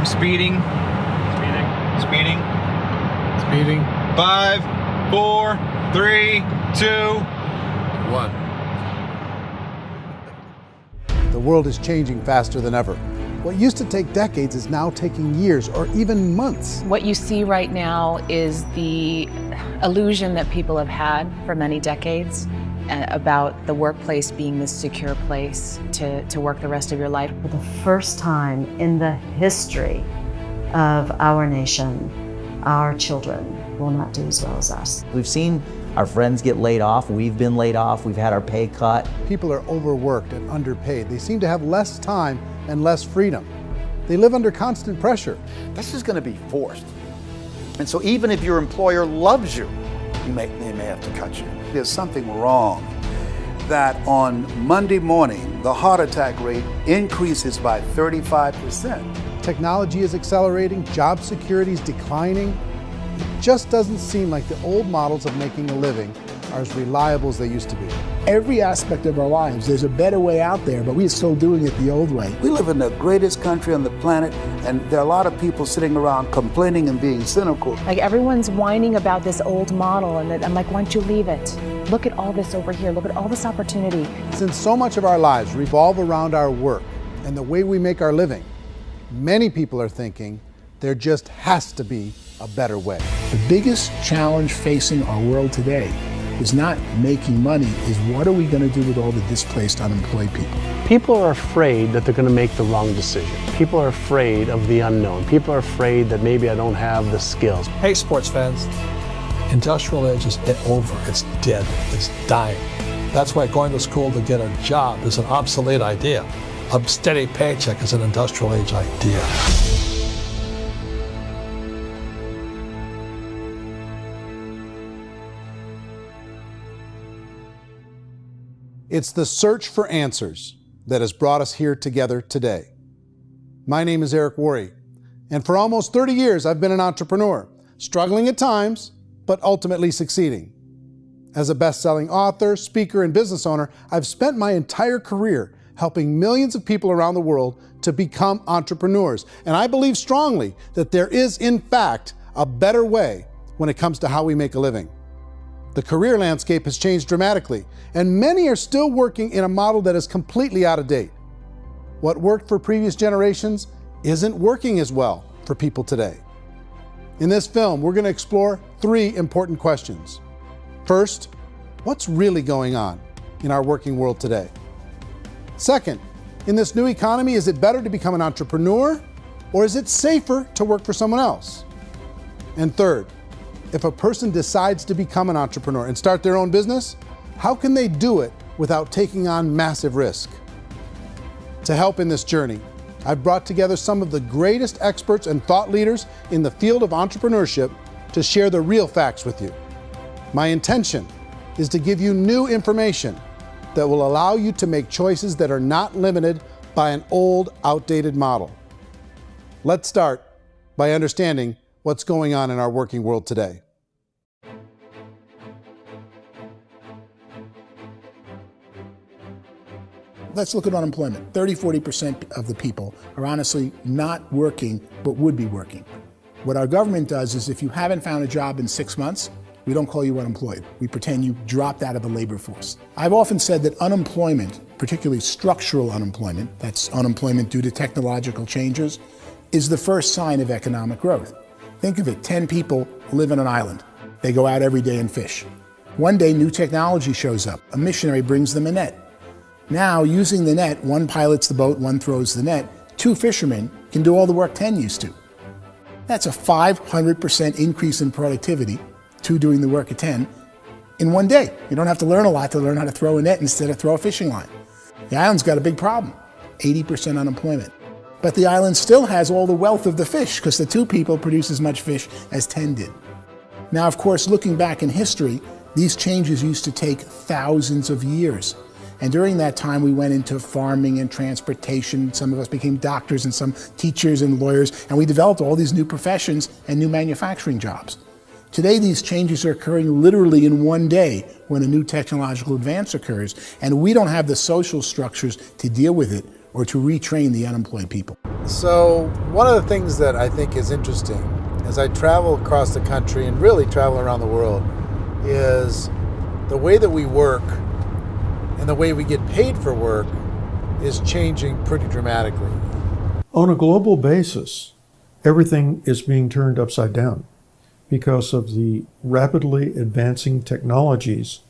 speeding. Speeding. 5, 4, 3, 2, 1. The world is changing faster than ever. What used to take decades is now taking years or even months. What you see right now is the illusion that people have had for many decades about the workplace being this secure place to work the rest of your life. For the first time in the history of our nation, our children will not do as well as us. We've seen our friends get laid off, we've been laid off, we've had our pay cut. People are overworked and underpaid. They seem to have less time and less freedom. They live under constant pressure. This is going to be forced. And so even if your employer loves you, they may have to cut you. There's something wrong that on Monday morning, the heart attack rate increases by 35%. Technology is accelerating, job security is declining. It just doesn't seem like the old models of making a living are as reliable as they used to be. Every aspect of our lives, there's a better way out there, but we're still doing it the old way. We live in the greatest country on the planet, and there are a lot of people sitting around complaining and being cynical. Like everyone's whining about this old model, and I'm like, why don't you leave it? Look at all this over here. Look at all this opportunity. Since so much of our lives revolve around our work and the way we make our living, many people are thinking there just has to be a better way. The biggest challenge facing our world today is not making money, is what are we going to do with all the displaced, unemployed people? People are afraid that they're going to make the wrong decision. People are afraid of the unknown. People are afraid that maybe I don't have the skills. Hey, sports fans. Industrial age is over. It's dead. It's dying. That's why going to school to get a job is an obsolete idea. A steady paycheck is an industrial age idea. It's the search for answers that has brought us here together today. My name is Eric Worre, and for almost 30 years I've been an entrepreneur, struggling at times, but ultimately succeeding. As a best-selling author, speaker, and business owner, I've spent my entire career helping millions of people around the world to become entrepreneurs. And I believe strongly that there is, in fact, a better way when it comes to how we make a living. The career landscape has changed dramatically, and many are still working in a model that is completely out of date. What worked for previous generations isn't working as well for people today. In this film, we're going to explore 3 important questions. First, what's really going on in our working world today? Second, in this new economy, is it better to become an entrepreneur, or is it safer to work for someone else? And third, if a person decides to become an entrepreneur and start their own business, how can they do it without taking on massive risk? To help in this journey, I've brought together some of the greatest experts and thought leaders in the field of entrepreneurship to share the real facts with you. My intention is to give you new information that will allow you to make choices that are not limited by an old, outdated model. Let's start by understanding what's going on in our working world today. Let's look at unemployment. 30-40% of the people are honestly not working, but would be working. What our government does is if you haven't found a job in 6 months, we don't call you unemployed. We pretend you dropped out of the labor force. I've often said that unemployment, particularly structural unemployment, that's unemployment due to technological changes, is the first sign of economic growth. Think of it, 10 people live on an island. They go out every day and fish. One day, new technology shows up. A missionary brings them a net. Now, using the net, one pilots the boat, one throws the net. 2 fishermen can do all the work 10 used to. That's a 500% increase in productivity, 2 doing the work of 10, in one day. You don't have to learn a lot to learn how to throw a net instead of throw a fishing line. The island's got a big problem, 80% unemployment. But the island still has all the wealth of the fish because the 2 people produce as much fish as 10 did. Now, of course, looking back in history, these changes used to take thousands of years. And during that time, we went into farming and transportation. Some of us became doctors and some teachers and lawyers, and we developed all these new professions and new manufacturing jobs. Today, these changes are occurring literally in one day when a new technological advance occurs, and we don't have the social structures to deal with it or to retrain the unemployed people. So one of the things that I think is interesting as I travel across the country and really travel around the world is the way that we work and the way we get paid for work is changing pretty dramatically. On a global basis, everything is being turned upside down because of the rapidly advancing technologies.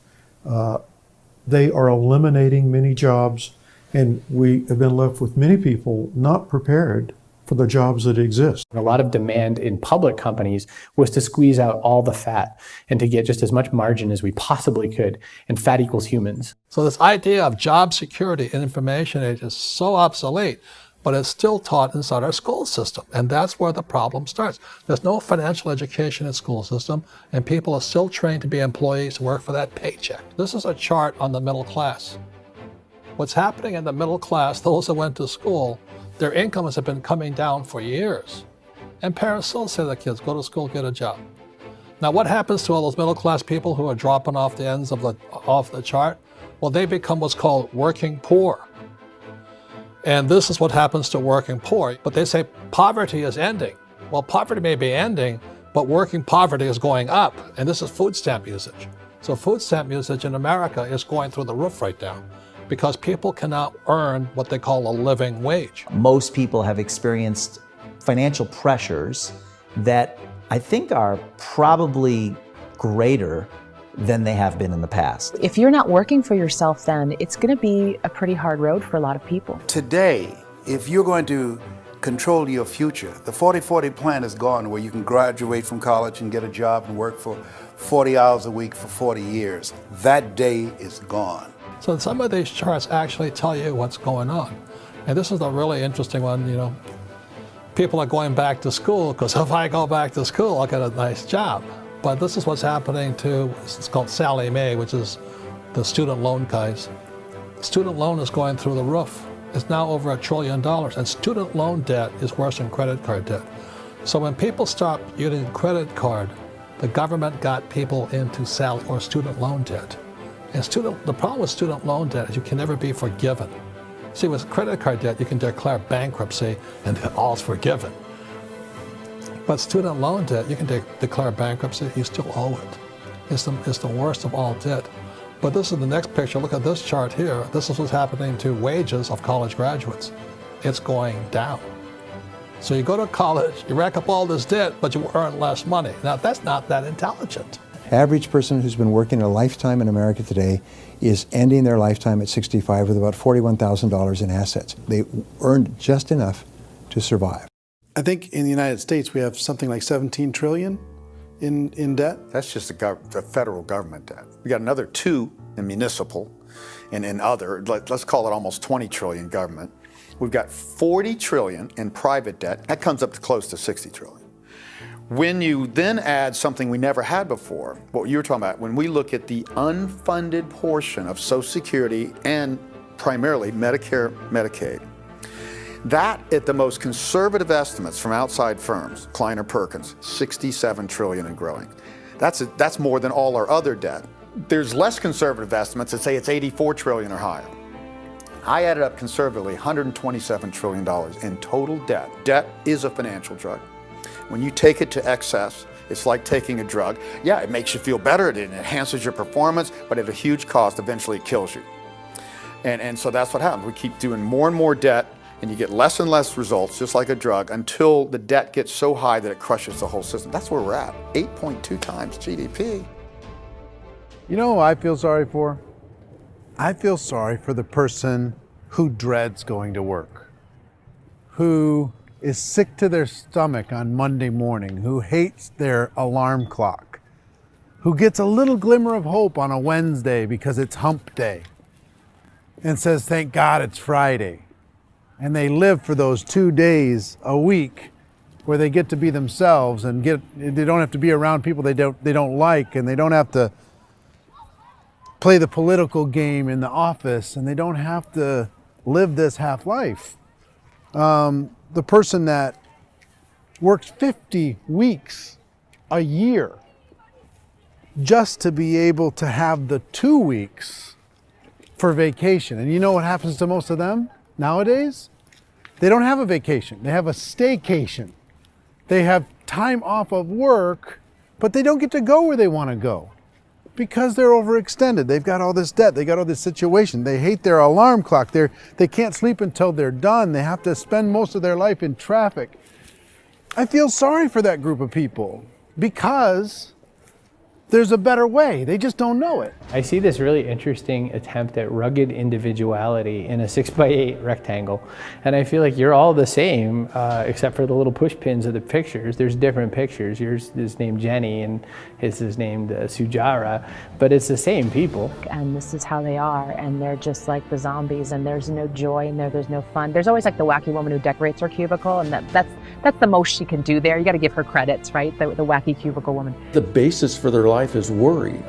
They are eliminating many jobs, and we have been left with many people not prepared for the jobs that exist. A lot of demand in public companies was to squeeze out all the fat and to get just as much margin as we possibly could, and fat equals humans. So this idea of job security in information age is so obsolete, but it's still taught inside our school system. And that's where the problem starts. There's no financial education in the school system, and people are still trained to be employees who work for that paycheck. This is a chart on the middle class. What's happening in the middle class, those that went to school, their incomes have been coming down for years. And parents still say to their kids, go to school, get a job. Now what happens to all those middle class people who are dropping off the ends of the chart? Well, they become what's called working poor. And this is what happens to working poor. But they say poverty is ending. Well, poverty may be ending, but working poverty is going up. And this is food stamp usage. So food stamp usage in America is going through the roof right now because people cannot earn what they call a living wage. Most people have experienced financial pressures that I think are probably greater than they have been in the past. If you're not working for yourself, then it's going to be a pretty hard road for a lot of people. Today, if you're going to control your future, the 40-40 plan is gone, where you can graduate from college and get a job and work for 40 hours a week for 40 years. That day is gone. So some of these charts actually tell you what's going on. And this is a really interesting one, you know. People are going back to school because if I go back to school, I'll get a nice job. But this is what's happening to, it's called Sallie Mae, which is the student loan guys. Student loan is going through the roof. It's now over $1 trillion, and student loan debt is worse than credit card debt. So when people stopped using credit card, the government got people into student loan debt. And the problem with student loan debt is you can never be forgiven. See, with credit card debt, you can declare bankruptcy and all's forgiven. But student loan debt, you can declare bankruptcy, you still owe it. It's the worst of all debt. But this is the next picture. Look at this chart here. This is what's happening to wages of college graduates. It's going down. So you go to college, you rack up all this debt, but you earn less money. Now, that's not that intelligent. Average person who's been working a lifetime in America today is ending their lifetime at 65 with about $41,000 in assets. They earned just enough to survive. I think in the United States we have something like 17 trillion in debt. That's just the federal government debt. We got another 2 in municipal and in other, let's call it almost 20 trillion government. We've got 40 trillion in private debt. That comes up to close to 60 trillion. When you then add something we never had before, what you were talking about, when we look at the unfunded portion of Social Security and primarily Medicare, Medicaid, that at the most conservative estimates from outside firms, Kleiner Perkins, 67 trillion and growing. That's more than all our other debt. There's less conservative estimates that say it's 84 trillion or higher. I added up conservatively $127 trillion in total debt. Debt is a financial drug. When you take it to excess, it's like taking a drug. Yeah, it makes you feel better, it enhances your performance, but at a huge cost, eventually it kills you. And so that's what happens. We keep doing more and more debt, and you get less and less results, just like a drug, until the debt gets so high that it crushes the whole system. That's where we're at, 8.2 times GDP. You know who I feel sorry for? I feel sorry for the person who dreads going to work, who is sick to their stomach on Monday morning, who hates their alarm clock, who gets a little glimmer of hope on a Wednesday because it's hump day and says, thank God it's Friday. And they live for those 2 days a week where they get to be themselves and they don't have to be around people they don't like, and they don't have to play the political game in the office, and they don't have to live this half life. The person that works 50 weeks a year just to be able to have the 2 weeks for vacation. And you know what happens to most of them? Nowadays, they don't have a vacation. They have a staycation. They have time off of work, but they don't get to go where they want to go because they're overextended. They've got all this debt. They got all this situation. They hate their alarm clock. They can't sleep until they're done. They have to spend most of their life in traffic. I feel sorry for that group of people because there's a better way. They just don't know it. I see this really interesting attempt at rugged individuality in a 6x8 rectangle. And I feel like you're all the same, except for the little push pins of the pictures. There's different pictures. Yours is named Jenny and his is named Sujara, but it's the same people. And this is how they are, and they're just like the zombies, and there's no joy in there, there's no fun. There's always like the wacky woman who decorates her cubicle, and that's the most she can do there. You got to give her credits, right? The wacky cubicle woman. The basis for their life is worry.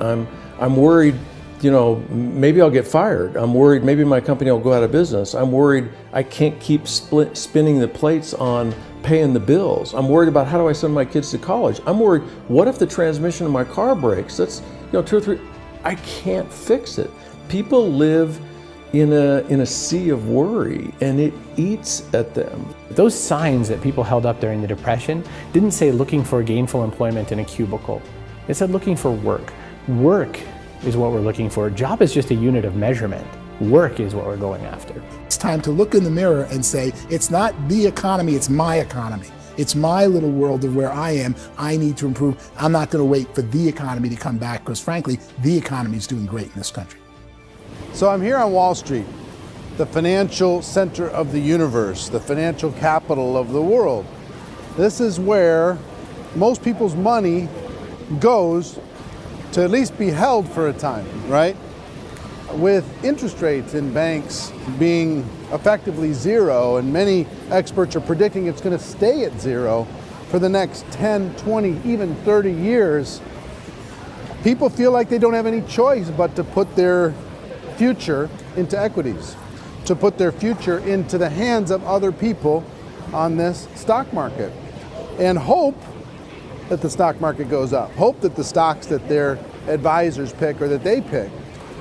I'm worried, you know, maybe I'll get fired. I'm worried maybe my company will go out of business. I'm worried I can't keep spinning the plates on paying the bills. I'm worried about how do I send my kids to college. I'm worried, what if the transmission of my car breaks? That's, you know, 2 or 3, I can't fix it. People live in a sea of worry, and it eats at them. Those signs that people held up during the Depression didn't say looking for gainful employment in a cubicle. It said looking for work. Work is what we're looking for. Job is just a unit of measurement. Work is what we're going after. It's time to look in the mirror and say, it's not the economy, it's my economy. It's my little world of where I am. I need to improve. I'm not going to wait for the economy to come back because frankly, the economy is doing great in this country. So I'm here on Wall Street, the financial center of the universe, the financial capital of the world. This is where most people's money goes to at least be held for a time, right? With interest rates in banks being effectively zero, and many experts are predicting it's going to stay at zero for the next 10, 20, even 30 years, people feel like they don't have any choice but to put their future into equities, to put their future into the hands of other people on this stock market, and hope that the stock market goes up, hope that the stocks that their advisors pick or that they pick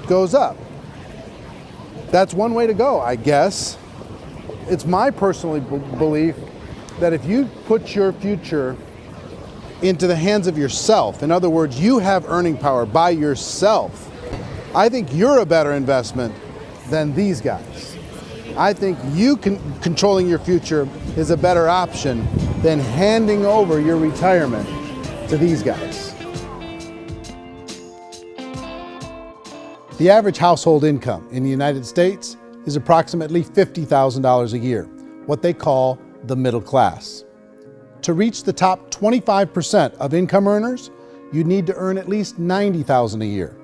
goes up. That's one way to go, I guess. It's my personal belief that if you put your future into the hands of yourself, in other words, you have earning power by yourself, I think you're a better investment than these guys. I think controlling your future is a better option than handing over your retirement to these guys. The average household income in the United States is approximately $50,000 a year, what they call the middle class. To reach the top 25% of income earners, you'd need to earn at least $90,000 a year.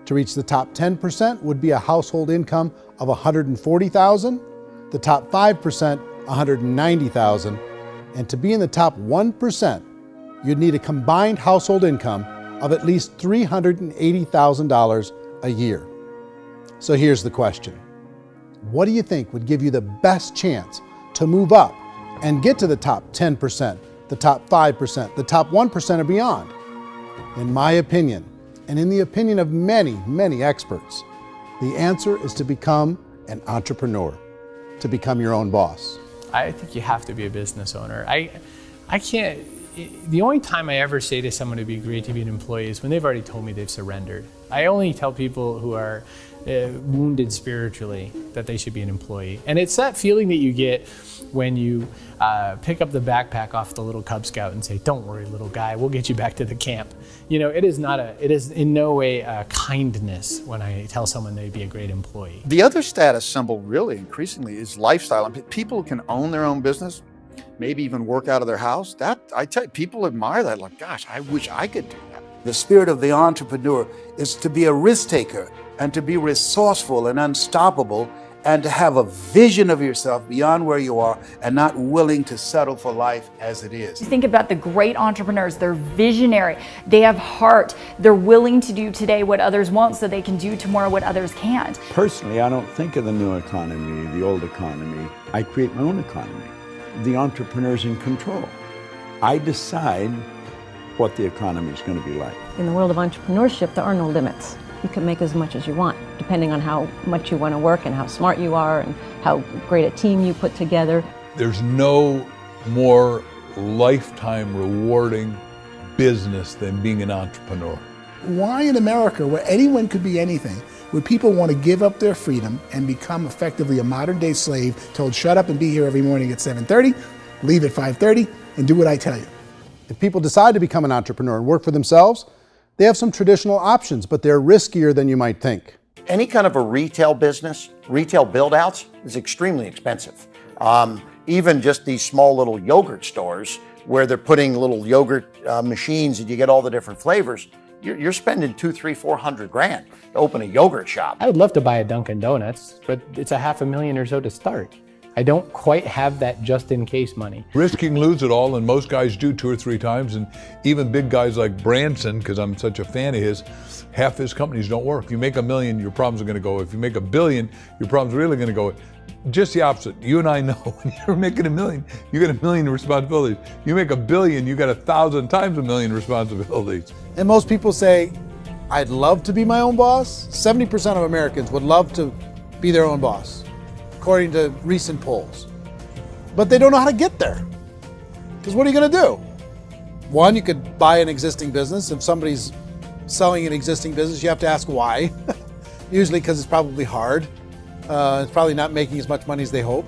To reach the top 10% would be a household income of $140,000, the top 5%, $190,000, and to be in the top 1%, you'd need a combined household income of at least $380,000 a year. So here's the question. What do you think would give you the best chance to move up and get to the top 10%, the top 5%, the top 1% or beyond? In my opinion, and in the opinion of many, many experts, the answer is to become an entrepreneur, to become your own boss. I think you have to be a business owner. I can't, the only time I ever say to someone it'd be great to be an employee is when they've already told me they've surrendered. I only tell people who are wounded spiritually that they should be an employee. And it's that feeling that you get when you pick up the backpack off the little Cub Scout and say, "Don't worry, little guy, we'll get you back to the camp." You know, it is in no way a kindness when I tell someone they'd be a great employee. The other status symbol really increasingly is lifestyle. And people who can own their own business, maybe even work out of their house, that I tell you, people admire that, like, gosh, I wish I could do that. The spirit of the entrepreneur is to be a risk taker and to be resourceful and unstoppable and to have a vision of yourself beyond where you are and not willing to settle for life as it is. You think about the great entrepreneurs, they're visionary, they have heart, they're willing to do today what others won't so they can do tomorrow what others can't. Personally, I don't think of the new economy, the old economy. I create my own economy. The entrepreneur's in control. I decide what the economy is going to be like. In the world of entrepreneurship, there are no limits. You can make as much as you want, depending on how much you want to work and how smart you are and how great a team you put together. There's no more lifetime rewarding business than being an entrepreneur. Why in America, where anyone could be anything, would people want to give up their freedom and become effectively a modern day slave, told shut up and be here every morning at 7:30, leave at 5:30, and do what I tell you? If people decide to become an entrepreneur and work for themselves, they have some traditional options, but they're riskier than you might think. Any kind of a retail business, retail build-outs is extremely expensive. Even just these small little yogurt stores where they're putting little yogurt machines and you get all the different flavors, you're spending $200,000, $300,000, $400,000 to open a yogurt shop. I would love to buy a Dunkin' Donuts, but it's $500,000 or so to start. I don't quite have that just in case money. Risking lose it all, and most guys do 2 or 3 times, and even big guys like Branson, because I'm such a fan of his, half his companies don't work. If you make $1 million, your problems are gonna go. If you make $1 billion, your problems are really gonna go. Just the opposite. You and I know when you're making $1 million, you got $1 million responsibilities. You make $1 billion, you got 1,000 times $1 million responsibilities. And most people say, I'd love to be my own boss. 70% of Americans would love to be their own boss, according to recent polls. But they don't know how to get there. Because what are you going to do? One, you could buy an existing business. If somebody's selling an existing business, you have to ask why. Usually because it's probably hard. It's probably not making as much money as they hope.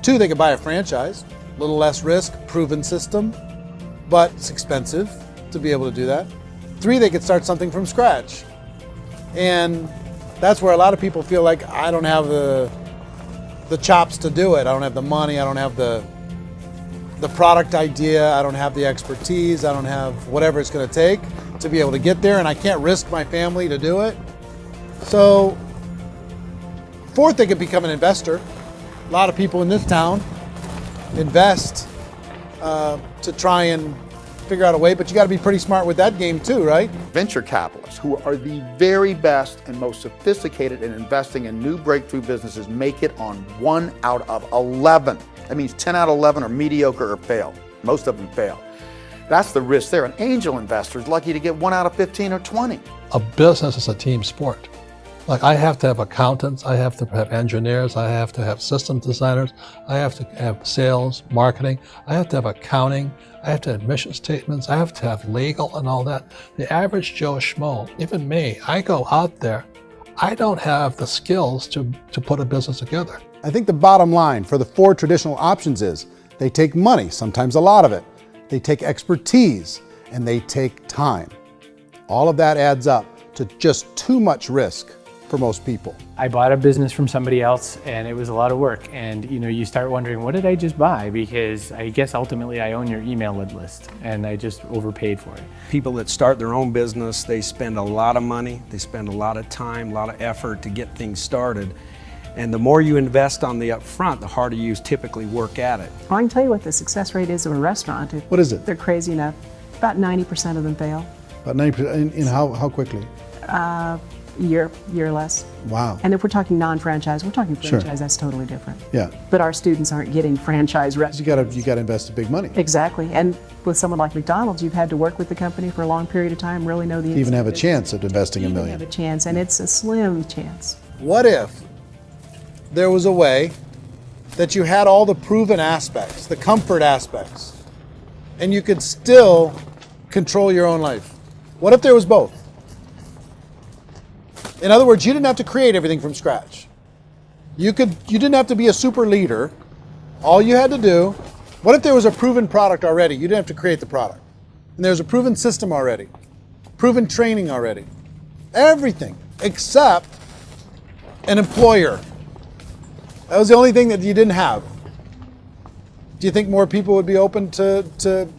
2, they could buy a franchise. A little less risk, proven system, but it's expensive to be able to do that. 3, they could start something from scratch. And that's where a lot of people feel like, I don't have the chops to do it. I don't have the money. I don't have the product idea. I don't have the expertise. I don't have whatever it's going to take to be able to get there, and I can't risk my family to do it. So 4th, they could become an investor. A lot of people in this town invest to try and figure out a way, but you got to be pretty smart with that game too, right? Venture capitalists, who are the very best and most sophisticated in investing in new breakthrough businesses, make it on 1 out of 11. That means 10 out of 11 are mediocre or fail. Most of them fail. That's the risk there. An angel investor is lucky to get 1 out of 15 or 20. A business is a team sport. Like, I have to have accountants, I have to have engineers, I have to have system designers, I have to have sales, marketing, I have to have accounting, I have to have mission statements, I have to have legal and all that. The average Joe Schmo, even me, I go out there, I don't have the skills to put a business together. I think the bottom line for the 4 traditional options is they take money, sometimes a lot of it. They take expertise, and they take time. All of that adds up to just too much risk for most people. I bought a business from somebody else and it was a lot of work. And you start wondering, what did I just buy? Because I guess ultimately I own your email list and I just overpaid for it. People that start their own business, they spend a lot of money, they spend a lot of time, a lot of effort to get things started. And the more you invest on the upfront, the harder you typically work at it. Well, I can tell you what the success rate is of a restaurant. What is it? They're crazy enough. About 90% of them fail. About 90%, in how quickly? Year or less. Wow. And if we're talking non-franchise, we're talking franchise, Sure. That's totally different. Yeah. But our students aren't getting franchise restaurants. You gotta invest big money. Exactly. And with someone like McDonald's, you've had to work with the company for a long period of time, really know the To even have a business. chance at investing $1 million. Have a chance, and it's a slim chance. What if there was a way that you had all the proven aspects, the comfort aspects, and you could still control your own life? What if there was both? In other words, you didn't have to create everything from scratch. You didn't have to be a super leader. All you had to do, what if there was a proven product already? You didn't have to create the product. And there's a proven system already, proven training already. Everything except an employer. That was the only thing that you didn't have. Do you think more people would be open to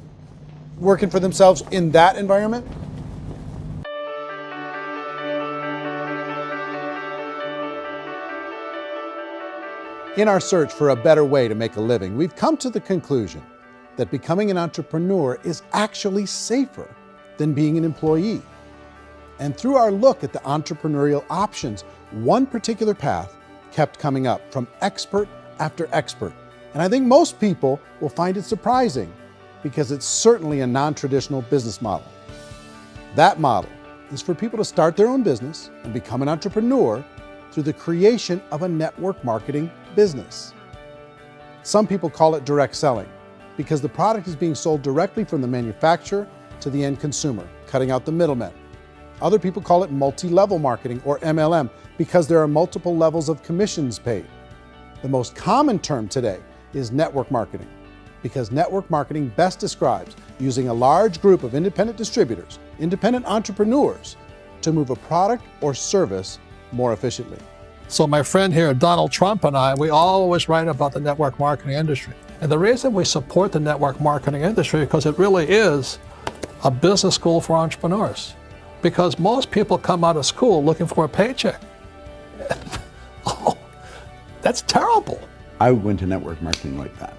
working for themselves in that environment? In our search for a better way to make a living, we've come to the conclusion that becoming an entrepreneur is actually safer than being an employee. And through our look at the entrepreneurial options, one particular path kept coming up from expert after expert. And I think most people will find it surprising because it's certainly a non-traditional business model. That model is for people to start their own business and become an entrepreneur through the creation of a network marketing business. Some people call it direct selling because the product is being sold directly from the manufacturer to the end consumer, cutting out the middlemen. Other people call it multi-level marketing, or MLM, because there are multiple levels of commissions paid. The most common term today is network marketing, because network marketing best describes using a large group of independent distributors, independent entrepreneurs, to move a product or service more efficiently. So my friend here, Donald Trump, and I, we always write about the network marketing industry. And the reason we support the network marketing industry is because it really is a business school for entrepreneurs. Because most people come out of school looking for a paycheck. Oh, that's terrible. I would go into network marketing like that.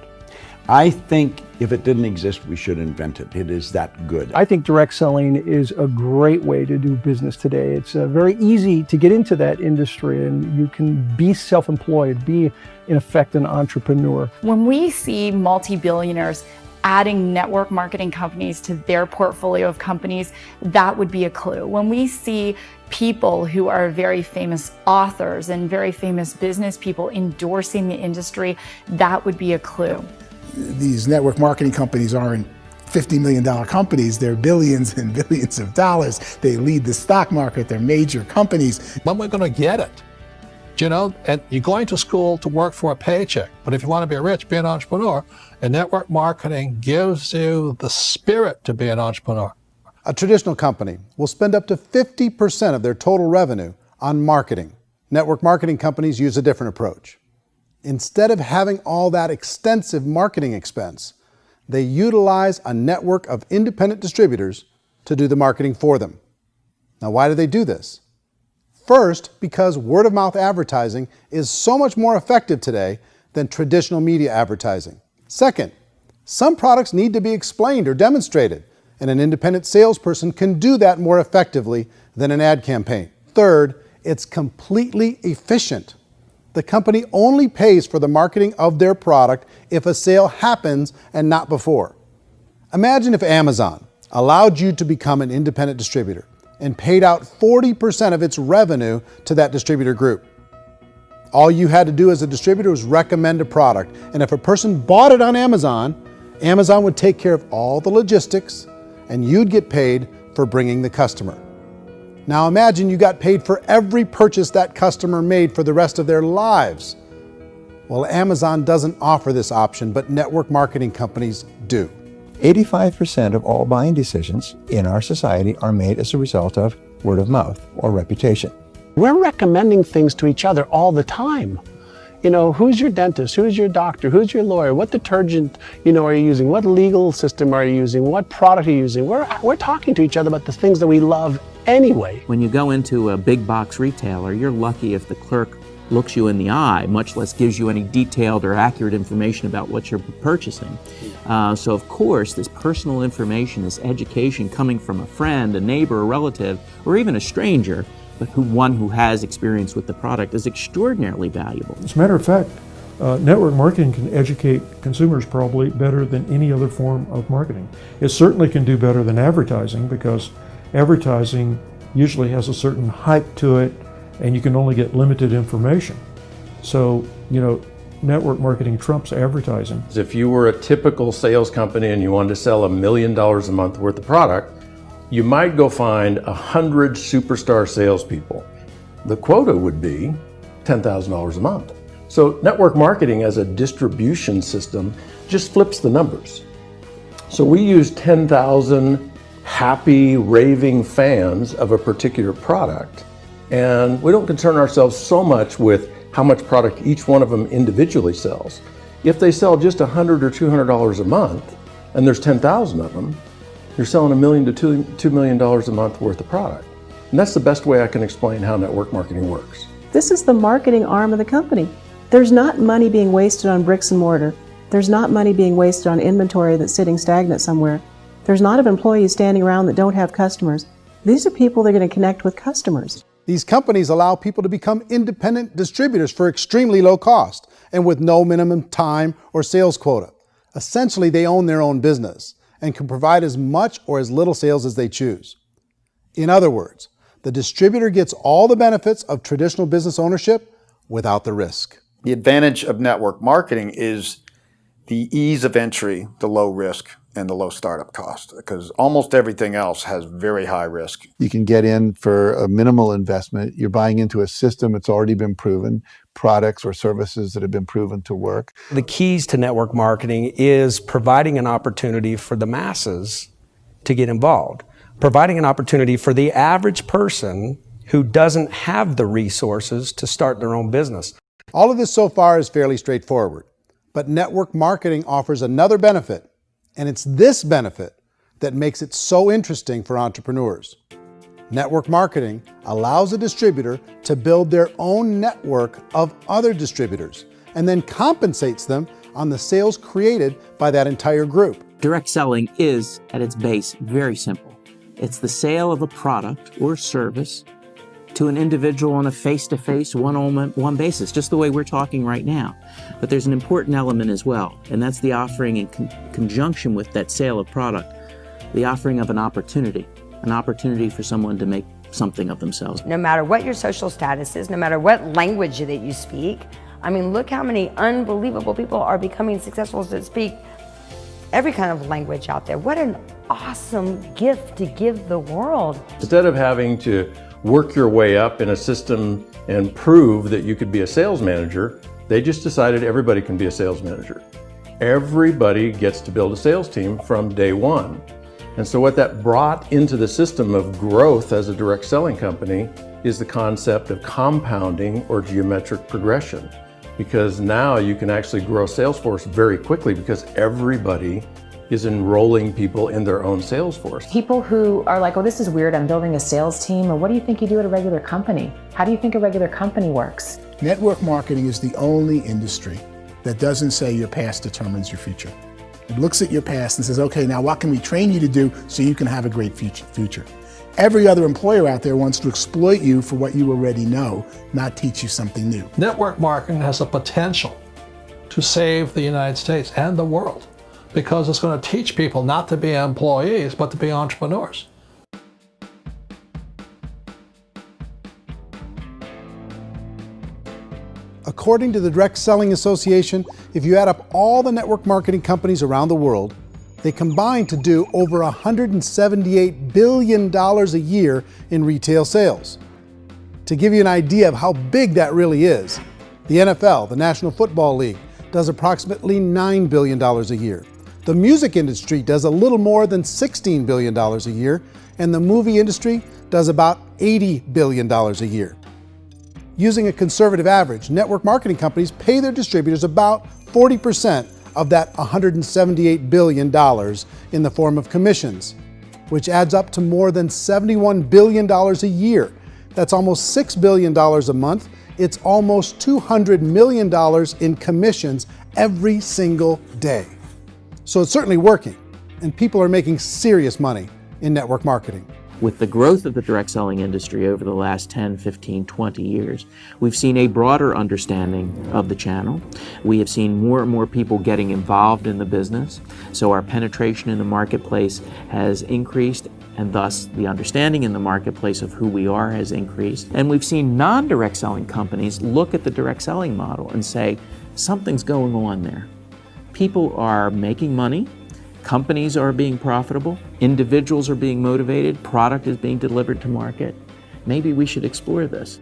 I think if it didn't exist, we should invent it. It is that good. I think direct selling is a great way to do business today. It's very easy to get into that industry, and you can be self-employed, be in effect an entrepreneur. When we see multi-billionaires adding network marketing companies to their portfolio of companies, that would be a clue. When we see people who are very famous authors and very famous business people endorsing the industry, that would be a clue. These network marketing companies aren't $50 million companies, they're billions and billions of dollars. They lead the stock market, they're major companies. When we're going to get it? You know, and you're going to school to work for a paycheck, but if you want to be rich, be an entrepreneur, and network marketing gives you the spirit to be an entrepreneur. A traditional company will spend up to 50% of their total revenue on marketing. Network marketing companies use a different approach. Instead of having all that extensive marketing expense, they utilize a network of independent distributors to do the marketing for them. Now, why do they do this? First, because word-of-mouth advertising is so much more effective today than traditional media advertising. Second, some products need to be explained or demonstrated, and an independent salesperson can do that more effectively than an ad campaign. Third, it's completely efficient. The company only pays for the marketing of their product if a sale happens and not before. Imagine if Amazon allowed you to become an independent distributor and paid out 40% of its revenue to that distributor group. All you had to do as a distributor was recommend a product, and if a person bought it on Amazon, Amazon would take care of all the logistics, and you'd get paid for bringing the customer. Now imagine you got paid for every purchase that customer made for the rest of their lives. Well, Amazon doesn't offer this option, but network marketing companies do. 85% of all buying decisions in our society are made as a result of word of mouth or reputation. We're recommending things to each other all the time. You know, who's your dentist? Who's your doctor? Who's your lawyer? What detergent, are you using? What legal system are you using? What product are you using? We're talking to each other about the things that we love anyway. When you go into a big box retailer, you're lucky if the clerk looks you in the eye, much less gives you any detailed or accurate information about what you're purchasing. So of course, this personal information, this education coming from a friend, a neighbor, a relative, or even a stranger, but one who has experience with the product is extraordinarily valuable. As a matter of fact, network marketing can educate consumers probably better than any other form of marketing. It certainly can do better than advertising, because advertising usually has a certain hype to it, and you can only get limited information. So, network marketing trumps advertising. If you were a typical sales company and you wanted to sell $1 million a month worth of product, you might go find 100 superstar salespeople. The quota would be $10,000 a month. So network marketing as a distribution system just flips the numbers. So we use 10,000 happy, raving fans of a particular product, and we don't concern ourselves so much with how much product each one of them individually sells. If they sell just $100 or $200 a month, and there's 10,000 of them, you're selling $1 million to $2 million a month worth of product. And that's the best way I can explain how network marketing works. This is the marketing arm of the company. There's not money being wasted on bricks and mortar. There's not money being wasted on inventory that's sitting stagnant somewhere. There's not of employees standing around that don't have customers. These are people that are going to connect with customers. These companies allow people to become independent distributors for extremely low cost and with no minimum time or sales quota. Essentially, they own their own business and can provide as much or as little sales as they choose. In other words, the distributor gets all the benefits of traditional business ownership without the risk. The advantage of network marketing is the ease of entry, the low risk, and the low startup cost, because almost everything else has very high risk. You can get in for a minimal investment. You're buying into a system that's already been proven, products or services that have been proven to work. The keys to network marketing is providing an opportunity for the masses to get involved, providing an opportunity for the average person who doesn't have the resources to start their own business. All of this so far is fairly straightforward, but network marketing offers another benefit, and it's this benefit that makes it so interesting for entrepreneurs. Network marketing allows a distributor to build their own network of other distributors and then compensates them on the sales created by that entire group. Direct selling is, at its base, very simple. It's the sale of a product or service to an individual on a face-to-face, one-on-one basis, just the way we're talking right now. But there's an important element as well, and that's the offering in conjunction with that sale of product, the offering of an opportunity for someone to make something of themselves. No matter what your social status is, no matter what language that you speak, I mean, look how many unbelievable people are becoming successful that speak every kind of language out there. What an awesome gift to give the world. Instead of having to work your way up in a system and prove that you could be a sales manager, they just decided everybody can be a sales manager. Everybody gets to build a sales team from day one. And so what that brought into the system of growth as a direct selling company is the concept of compounding or geometric progression. Because now you can actually grow sales force very quickly because everybody is enrolling people in their own sales force. People who are like, oh, this is weird, I'm building a sales team, or what do you think you do at a regular company? How do you think a regular company works? Network marketing is the only industry that doesn't say your past determines your future. It looks at your past and says, okay, now what can we train you to do so you can have a great future? Every other employer out there wants to exploit you for what you already know, not teach you something new. Network marketing has the potential to save the United States and the world because it's going to teach people not to be employees, but to be entrepreneurs. According to the Direct Selling Association, if you add up all the network marketing companies around the world, they combine to do over $178 billion a year in retail sales. To give you an idea of how big that really is, the NFL, the National Football League, does approximately $9 billion a year. The music industry does a little more than $16 billion a year, and the movie industry does about $80 billion a year. Using a conservative average, network marketing companies pay their distributors about 40% of that $178 billion in the form of commissions, which adds up to more than $71 billion a year. That's almost $6 billion a month. It's almost $200 million in commissions every single day. So it's certainly working, and people are making serious money in network marketing. With the growth of the direct selling industry over the last 10, 15, 20 years, we've seen a broader understanding of the channel. We have seen more and more people getting involved in the business, so our penetration in the marketplace has increased, and thus the understanding in the marketplace of who we are has increased. And we've seen non-direct selling companies look at the direct selling model and say, something's going on there. People are making money, companies are being profitable, individuals are being motivated, product is being delivered to market. Maybe we should explore this.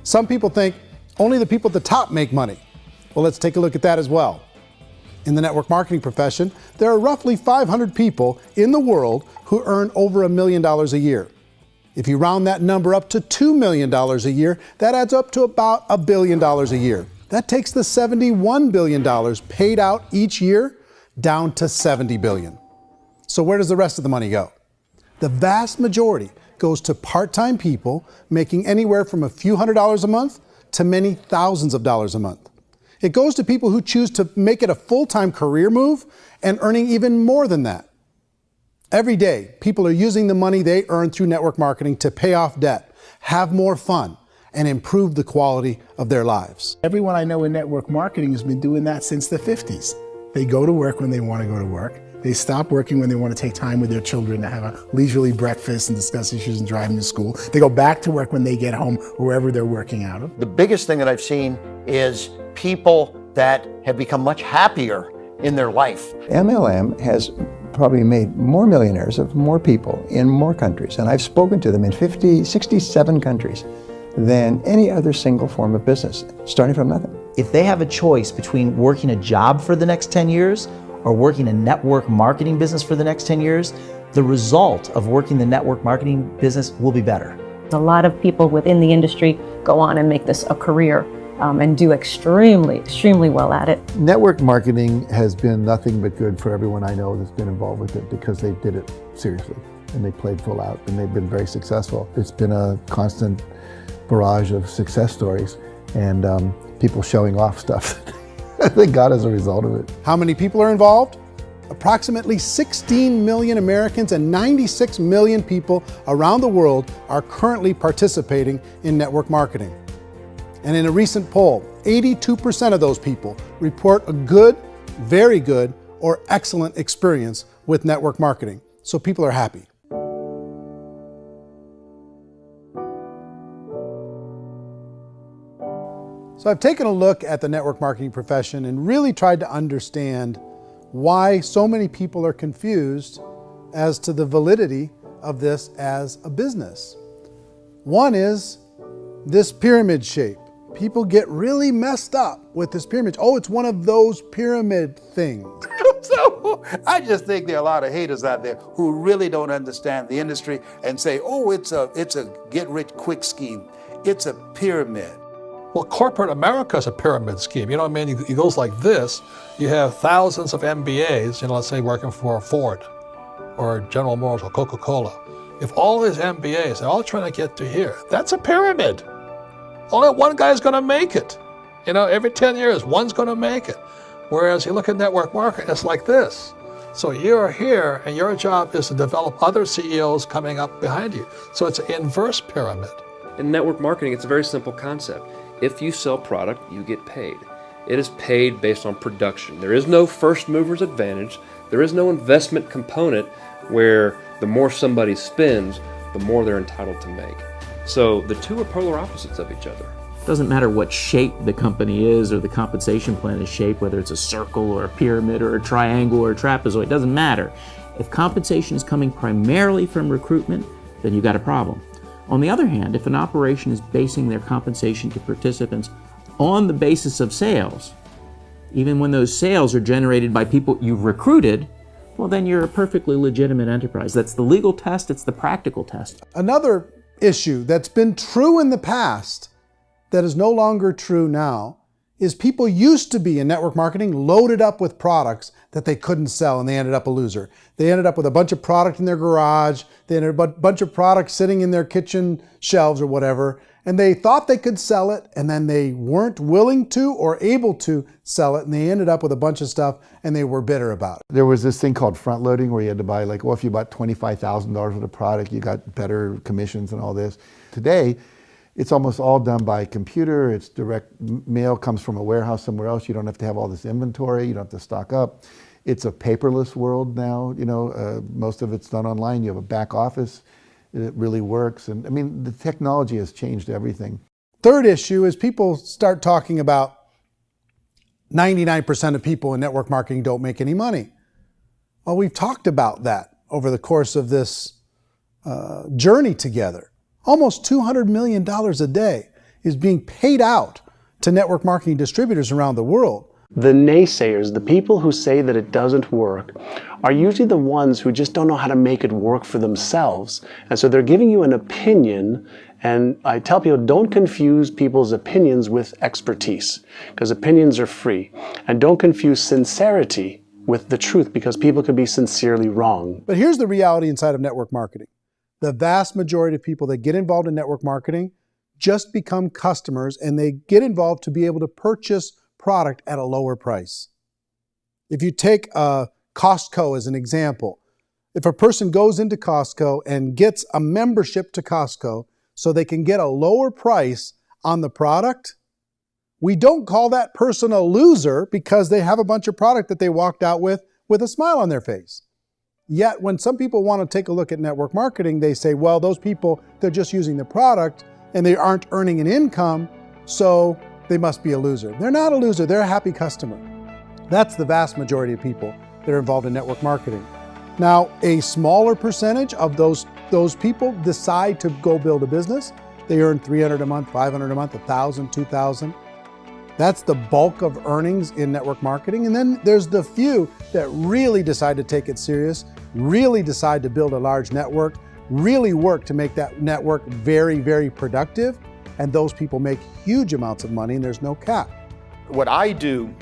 Some people think only the people at the top make money. Well, let's take a look at that as well. In the network marketing profession, there are roughly 500 people in the world who earn over $1 million a year. If you round that number up to $2 million a year, that adds up to about $1 billion a year. That takes the $71 billion paid out each year down to $70 billion. So where does the rest of the money go? The vast majority goes to part-time people making anywhere from a few $100s a month to many thousands of dollars a month. It goes to people who choose to make it a full-time career move and earning even more than that. Every day, people are using the money they earn through network marketing to pay off debt, have more fun, and improve the quality of their lives. Everyone I know in network marketing has been doing that since the 50s. They go to work when they want to go to work. They stop working when they want to take time with their children to have a leisurely breakfast and discuss issues and drive them to school. They go back to work when they get home, wherever they're working out of. The biggest thing that I've seen is people that have become much happier in their life. MLM has probably made more millionaires of more people in more countries, and I've spoken to them in 67 countries, than any other single form of business, starting from nothing. If they have a choice between working a job for the next 10 years or working a network marketing business for the next 10 years, the result of working the network marketing business will be better. A lot of people within the industry go on and make this a career and do extremely well at it. Network marketing has been nothing but good for everyone I know that's been involved with it because they did it seriously and they played full out and they've been very successful. It's been a constant barrage of success stories and people showing off stuff that they got as a result of it. How many people are involved? Approximately 16 million Americans and 96 million people around the world are currently participating in network marketing. And in a recent poll, 82% of those people report a good, very good, or excellent experience with network marketing. So people are happy. So I've taken a look at the network marketing profession and really tried to understand why so many people are confused as to the validity of this as a business. One is this pyramid shape. People get really messed up with this pyramid. Oh, it's one of those pyramid things. So I just think there are a lot of haters out there who really don't understand the industry and say, oh, it's a get-rich-quick scheme. It's a pyramid. Well, corporate America is a pyramid scheme. You know what I mean? It goes like this. You have thousands of MBAs, let's say working for Ford or General Motors or Coca-Cola. If all these MBAs are all trying to get to here, that's a pyramid. Only one guy's going to make it. Every 10 years, one's going to make it. Whereas you look at network marketing, it's like this. So you're here, and your job is to develop other CEOs coming up behind you. So it's an inverse pyramid. In network marketing, it's a very simple concept. If you sell product, you get paid. It is paid based on production. There is no first mover's advantage. There is no investment component where the more somebody spends, the more they're entitled to make. So the two are polar opposites of each other. It doesn't matter what shape the company is or the compensation plan is shaped, whether it's a circle or a pyramid or a triangle or a trapezoid, it doesn't matter. If compensation is coming primarily from recruitment, then you've got a problem. On the other hand, if an operation is basing their compensation to participants on the basis of sales, even when those sales are generated by people you've recruited, well, then you're a perfectly legitimate enterprise. That's the legal test, it's the practical test. Another issue that's been true in the past that is no longer true now is people used to be in network marketing loaded up with products that they couldn't sell and they ended up a loser. They ended up with a bunch of product in their garage, they ended up with a bunch of products sitting in their kitchen shelves or whatever, and they thought they could sell it and then they weren't willing to or able to sell it and they ended up with a bunch of stuff and they were bitter about it. There was this thing called front loading where you had to buy if you bought $25,000 worth of product, you got better commissions and all this. Today, it's almost all done by computer. It's direct mail, comes from a warehouse somewhere else. You don't have to have all this inventory. You don't have to stock up. It's a paperless world now. Most of it's done online. You have a back office. It really works. And the technology has changed everything. Third issue is people start talking about 99% of people in network marketing don't make any money. Well, we've talked about that over the course of this journey together. Almost $200 million a day is being paid out to network marketing distributors around the world. The naysayers, the people who say that it doesn't work, are usually the ones who just don't know how to make it work for themselves. And so they're giving you an opinion, and I tell people, don't confuse people's opinions with expertise, because opinions are free. And don't confuse sincerity with the truth, because people can be sincerely wrong. But here's the reality inside of network marketing. The vast majority of people that get involved in network marketing just become customers, and they get involved to be able to purchase product at a lower price. If you take Costco as an example, if a person goes into Costco and gets a membership to Costco so they can get a lower price on the product, we don't call that person a loser because they have a bunch of product that they walked out with a smile on their face. Yet when some people want to take a look at network marketing, they say, well, those people, they're just using the product and they aren't earning an income, so they must be a loser. They're not a loser, they're a happy customer. That's the vast majority of people that are involved in network marketing. Now, a smaller percentage of those people decide to go build a business. They earn $300 a month, $500 a month, $1,000, $2,000. That's the bulk of earnings in network marketing. And then there's the few that really decide to take it serious, really decide to build a large network, really work to make that network very, very productive. And those people make huge amounts of money and there's no cap. What I do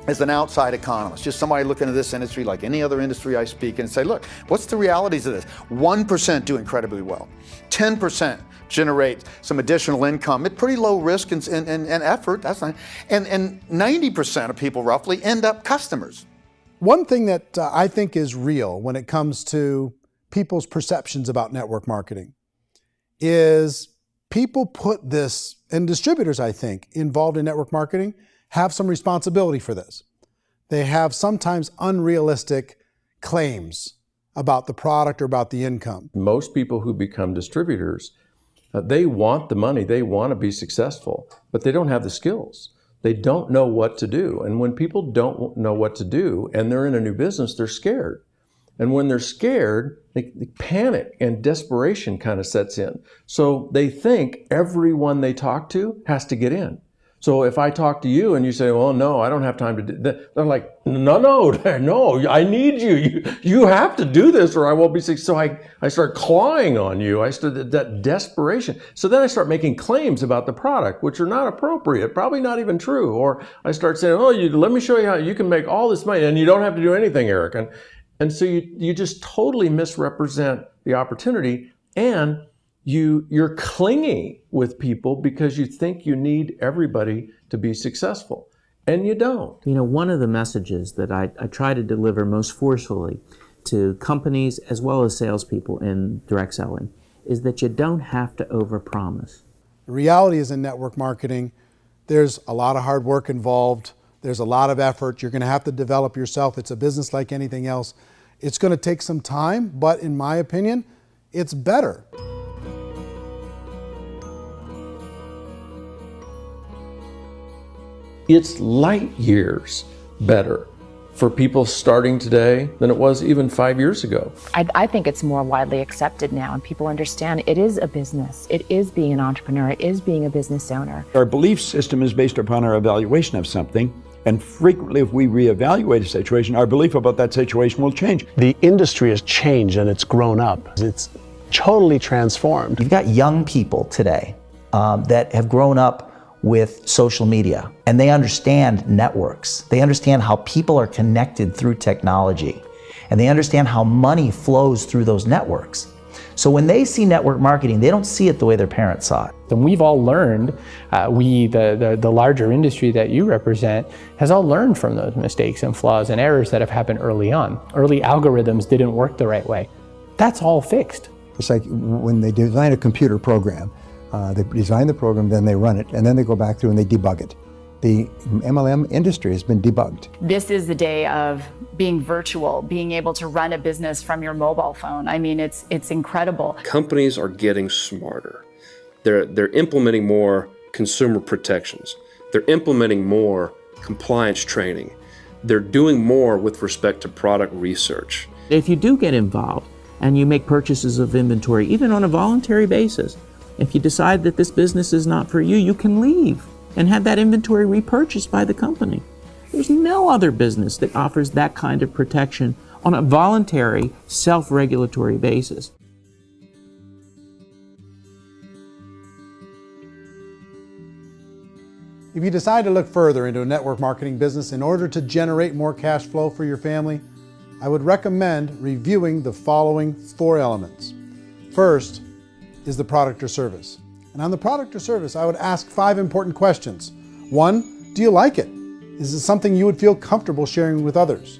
as an outside economist, just somebody looking at this industry like any other industry I speak in and say, look, what's the realities of this? 1% do incredibly well. 10% generate some additional income at pretty low risk and effort, that's not, and 90% of people roughly end up customers. One thing that I think is real when it comes to people's perceptions about network marketing is people put this, and distributors I think involved in network marketing have some responsibility for this. They have sometimes unrealistic claims about the product or about the income. Most people who become distributors, they want the money, they want to be successful, but they don't have the skills. They don't know what to do. And when people don't know what to do and they're in a new business, they're scared. And when they're scared, they panic and desperation kind of sets in. So they think everyone they talk to has to get in. So if I talk to you and you say, well, no, I don't have time to do that, they're like, no, I need you. You have to do this or I won't be successful. So I start clawing on you. I start that desperation. So then I start making claims about the product, which are not appropriate, probably not even true. Or I start saying, oh, let me show you how you can make all this money and you don't have to do anything, Eric. And so you just totally misrepresent the opportunity, and you're clingy with people because you think you need everybody to be successful, and you don't. You know, one of the messages that I try to deliver most forcefully to companies as well as salespeople in direct selling is that you don't have to overpromise. The reality is in network marketing, there's a lot of hard work involved. There's a lot of effort. You're going to have to develop yourself. It's a business like anything else. It's going to take some time, but in my opinion, it's better. It's light years better for people starting today than it was even 5 years ago. I think it's more widely accepted now, and people understand it is a business. It is being an entrepreneur. It is being a business owner. Our belief system is based upon our evaluation of something. And frequently, if we reevaluate a situation, our belief about that situation will change. The industry has changed and it's grown up. It's totally transformed. You've got young people today that have grown up with social media, and they understand networks. They understand how people are connected through technology, and they understand how money flows through those networks. So when they see network marketing, they don't see it the way their parents saw it. And we've all learned, the larger industry that you represent, has all learned from those mistakes and flaws and errors that have happened early on. Early algorithms didn't work the right way. That's all fixed. It's like when they design a computer program, they design the program, then they run it, and then they go back through and they debug it. The MLM industry has been debugged. This is the day of being virtual, being able to run a business from your mobile phone. I mean, it's incredible. Companies are getting smarter. They're implementing more consumer protections. They're implementing more compliance training. They're doing more with respect to product research. If you do get involved and you make purchases of inventory, even on a voluntary basis, if you decide that this business is not for you, you can leave and have that inventory repurchased by the company. There's no other business that offers that kind of protection on a voluntary, self-regulatory basis. If you decide to look further into a network marketing business in order to generate more cash flow for your family, I would recommend reviewing the following 4 elements. First is the product or service. And on the product or service, I would ask 5 important questions. 1, do you like it? Is it something you would feel comfortable sharing with others?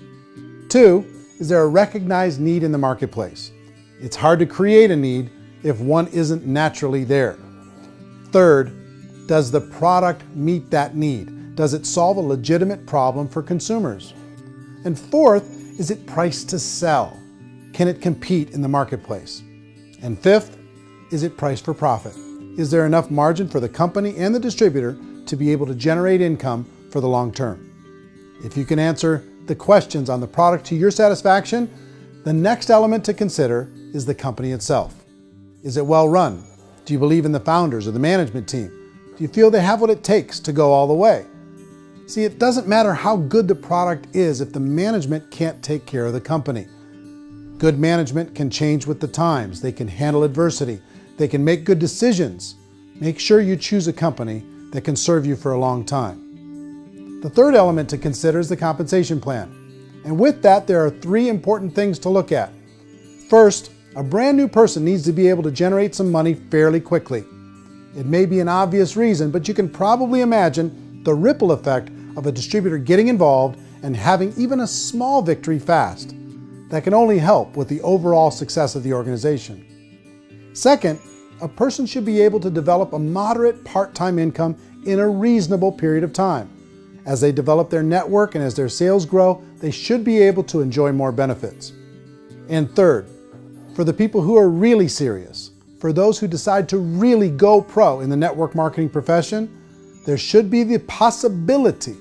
2, is there a recognized need in the marketplace? It's hard to create a need if one isn't naturally there. 3rd, does the product meet that need? Does it solve a legitimate problem for consumers? And 4th, is it priced to sell? Can it compete in the marketplace? And 5th, is it priced for profit? Is there enough margin for the company and the distributor to be able to generate income for the long term. If you can answer the questions on the product to your satisfaction, the next element to consider is the company itself. Is it well run? Do you believe in the founders or the management team? Do you feel they have what it takes to go all the way? See, it doesn't matter how good the product is if the management can't take care of the company. Good management can change with the times. They can handle adversity. They can make good decisions. Make sure you choose a company that can serve you for a long time. The third element to consider is the compensation plan. And with that, there are 3 important things to look at. First, a brand new person needs to be able to generate some money fairly quickly. It may be an obvious reason, but you can probably imagine the ripple effect of a distributor getting involved and having even a small victory fast. That can only help with the overall success of the organization. Second, a person should be able to develop a moderate part-time income in a reasonable period of time. As they develop their network and as their sales grow, they should be able to enjoy more benefits. And third, for the people who are really serious, for those who decide to really go pro in the network marketing profession, there should be the possibility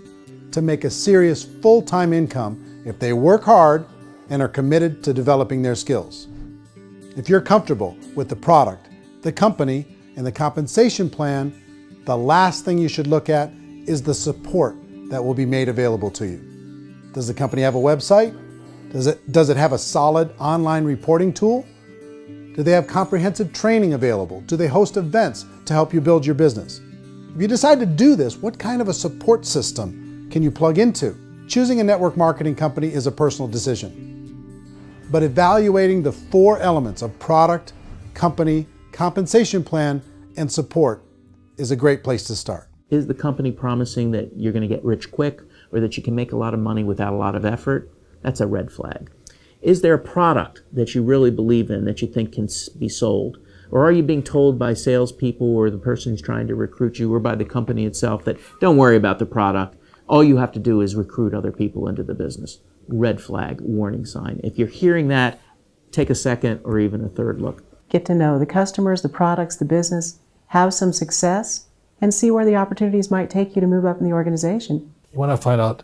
to make a serious full-time income if they work hard and are committed to developing their skills. If you're comfortable with the product, the company, and the compensation plan, the last thing you should look at is the support that will be made available to you. Does the company have a website? Does it have a solid online reporting tool? Do they have comprehensive training available? Do they host events to help you build your business? If you decide to do this, what kind of a support system can you plug into? Choosing a network marketing company is a personal decision. But evaluating the 4 elements of product, company, compensation plan, and support is a great place to start. Is the company promising that you're going to get rich quick or that you can make a lot of money without a lot of effort? That's a red flag. Is there a product that you really believe in that you think can be sold? Or are you being told by salespeople or the person who's trying to recruit you or by the company itself that don't worry about the product, all you have to do is recruit other people into the business? Red flag, warning sign. If you're hearing that, take a second or even a third look. Get to know the customers, the products, the business, have some success, and see where the opportunities might take you to move up in the organization. You want to find out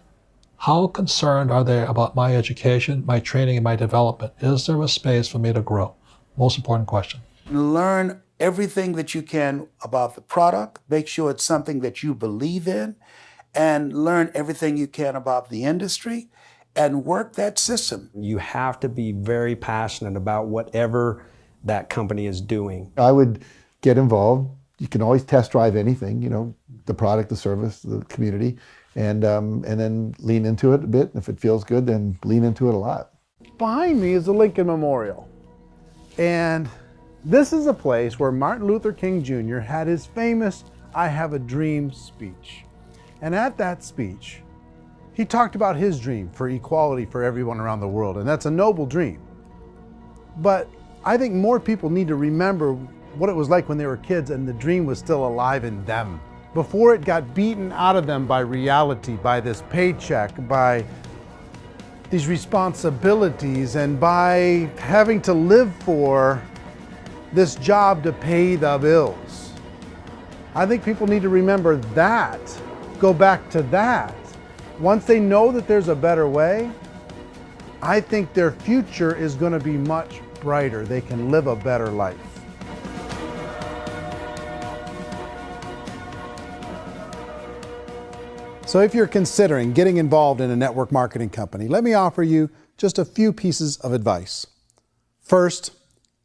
how concerned are they about my education, my training, and my development? Is there a space for me to grow? Most important question. Learn everything that you can about the product. Make sure it's something that you believe in, and learn everything you can about the industry and work that system. You have to be very passionate about whatever that company is doing. I would get involved. You can always test drive anything, the product, the service, the community, and then lean into it a bit. If it feels good, then lean into it a lot. Behind me is the Lincoln Memorial. And this is a place where Martin Luther King Jr. had his famous "I Have a Dream" speech. And at that speech, he talked about his dream for equality for everyone around the world, and that's a noble dream. But I think more people need to remember what it was like when they were kids and the dream was still alive in them. Before it got beaten out of them by reality, by this paycheck, by these responsibilities, and by having to live for this job to pay the bills. I think people need to remember that, go back to that. Once they know that there's a better way, I think their future is going to be much brighter. They can live a better life. So if you're considering getting involved in a network marketing company, let me offer you just a few pieces of advice. First,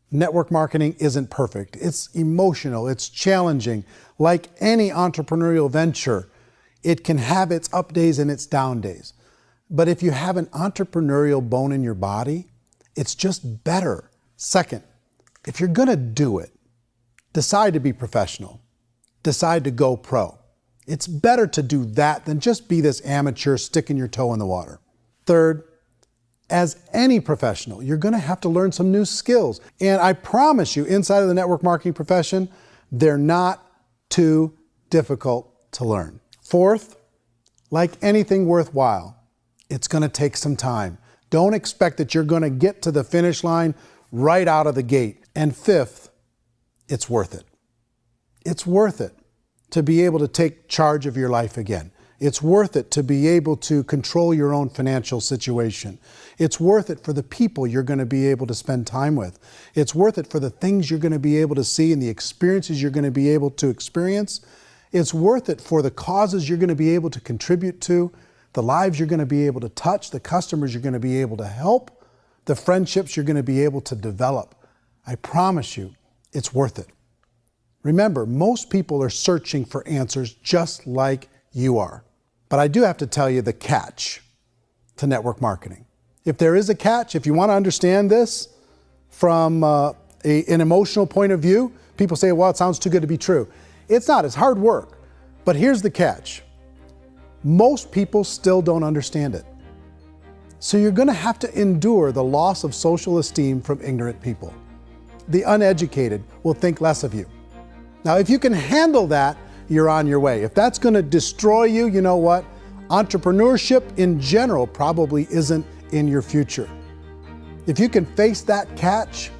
network marketing isn't perfect. It's emotional, it's challenging. Like any entrepreneurial venture, it can have its up days and its down days. But if you have an entrepreneurial bone in your body, it's just better. Second, if you're gonna do it, decide to be professional. Decide to go pro. It's better to do that than just be this amateur sticking your toe in the water. Third, as any professional, you're gonna have to learn some new skills. And I promise you, inside of the network marketing profession, they're not too difficult to learn. Fourth, like anything worthwhile, it's gonna take some time. Don't expect that you're gonna get to the finish line right out of the gate. And fifth, it's worth it. It's worth it. to be able to take charge of your life again. It's worth it to be able to control your own financial situation. It's worth it for the people you're going to be able to spend time with. It's worth it for the things you're going to be able to see and the experiences you're going to be able to experience. It's worth it for the causes you're going to be able to contribute to, the lives you're going to be able to touch, the customers you're going to be able to help, the friendships you're going to be able to develop. I promise you, it's worth it. Remember, most people are searching for answers just like you are. But I do have to tell you the catch to network marketing. If there is a catch, if you want to understand this from an emotional point of view, people say, well, it sounds too good to be true. It's not, it's hard work. But here's the catch. Most people still don't understand it. So you're going to have to endure the loss of social esteem from ignorant people. The uneducated will think less of you. Now, if you can handle that, you're on your way. If that's going to destroy you, you know what? Entrepreneurship in general probably isn't in your future. If you can face that catch,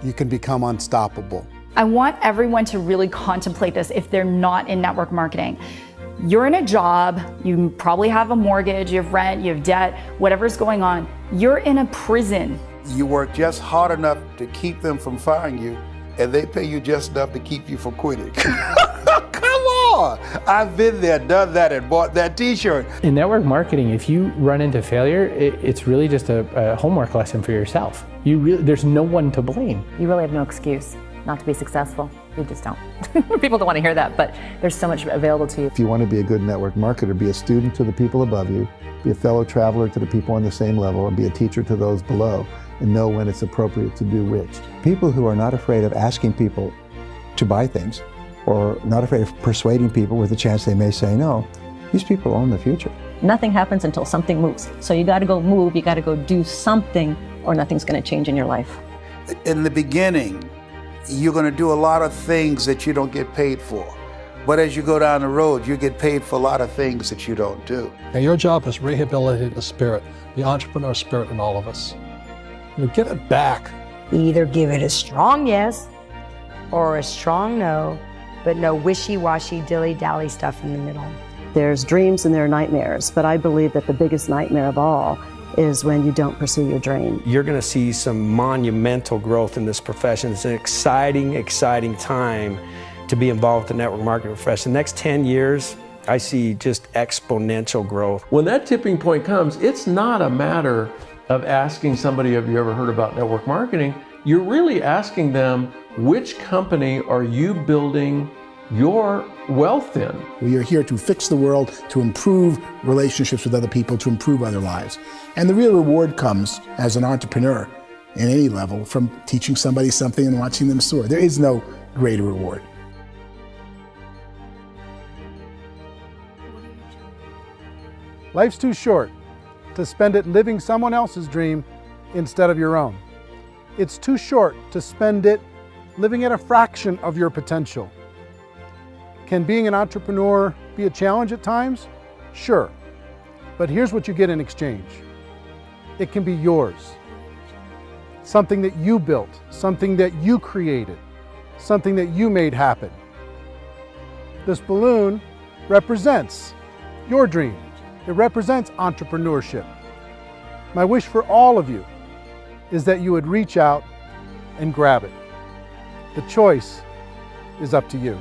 you can become unstoppable. I want everyone to really contemplate this if they're not in network marketing. You're in a job, you probably have a mortgage, you have rent, you have debt, whatever's going on. You're in a prison. You work just hard enough to keep them from firing you, and they pay you just enough to keep you from quitting. Come on! I've been there, done that, and bought that t-shirt. In network marketing, if you run into failure, it's really just a homework lesson for yourself. There's no one to blame. You really have no excuse not to be successful. You just don't. People don't want to hear that, but there's so much available to you. If you want to be a good network marketer, be a student to the people above you, be a fellow traveler to the people on the same level, and be a teacher to those below, and know when it's appropriate to do which. People who are not afraid of asking people to buy things, or not afraid of persuading people with the chance they may say no, these people own the future. Nothing happens until something moves. So you got to go move, you got to go do something, or nothing's going to change in your life. In the beginning, you're going to do a lot of things that you don't get paid for. But as you go down the road, you get paid for a lot of things that you don't do. And your job is rehabilitate the spirit, the entrepreneur spirit in all of us. You get it back. Either give it a strong yes or a strong no, but no wishy-washy, dilly-dally stuff in the middle. There's dreams and there are nightmares, but I believe that the biggest nightmare of all is when you don't pursue your dream. You're going to see some monumental growth in this profession. It's an exciting, exciting time to be involved with the network marketing profession. The next 10 years, I see just exponential growth. When that tipping point comes, it's not a matter of asking somebody, have you ever heard about network marketing? You're really asking them, which company are you building your wealth in? We are here to fix the world, to improve relationships with other people, to improve other lives. And the real reward comes as an entrepreneur in any level from teaching somebody something and watching them soar. There is no greater reward. Life's too short to spend it living someone else's dream instead of your own. It's too short to spend it living at a fraction of your potential. Can being an entrepreneur be a challenge at times? Sure. But here's what you get in exchange. It can be yours. Something that you built, something that you created, something that you made happen. This balloon represents your dream. It represents entrepreneurship. My wish for all of you is that you would reach out and grab it. The choice is up to you.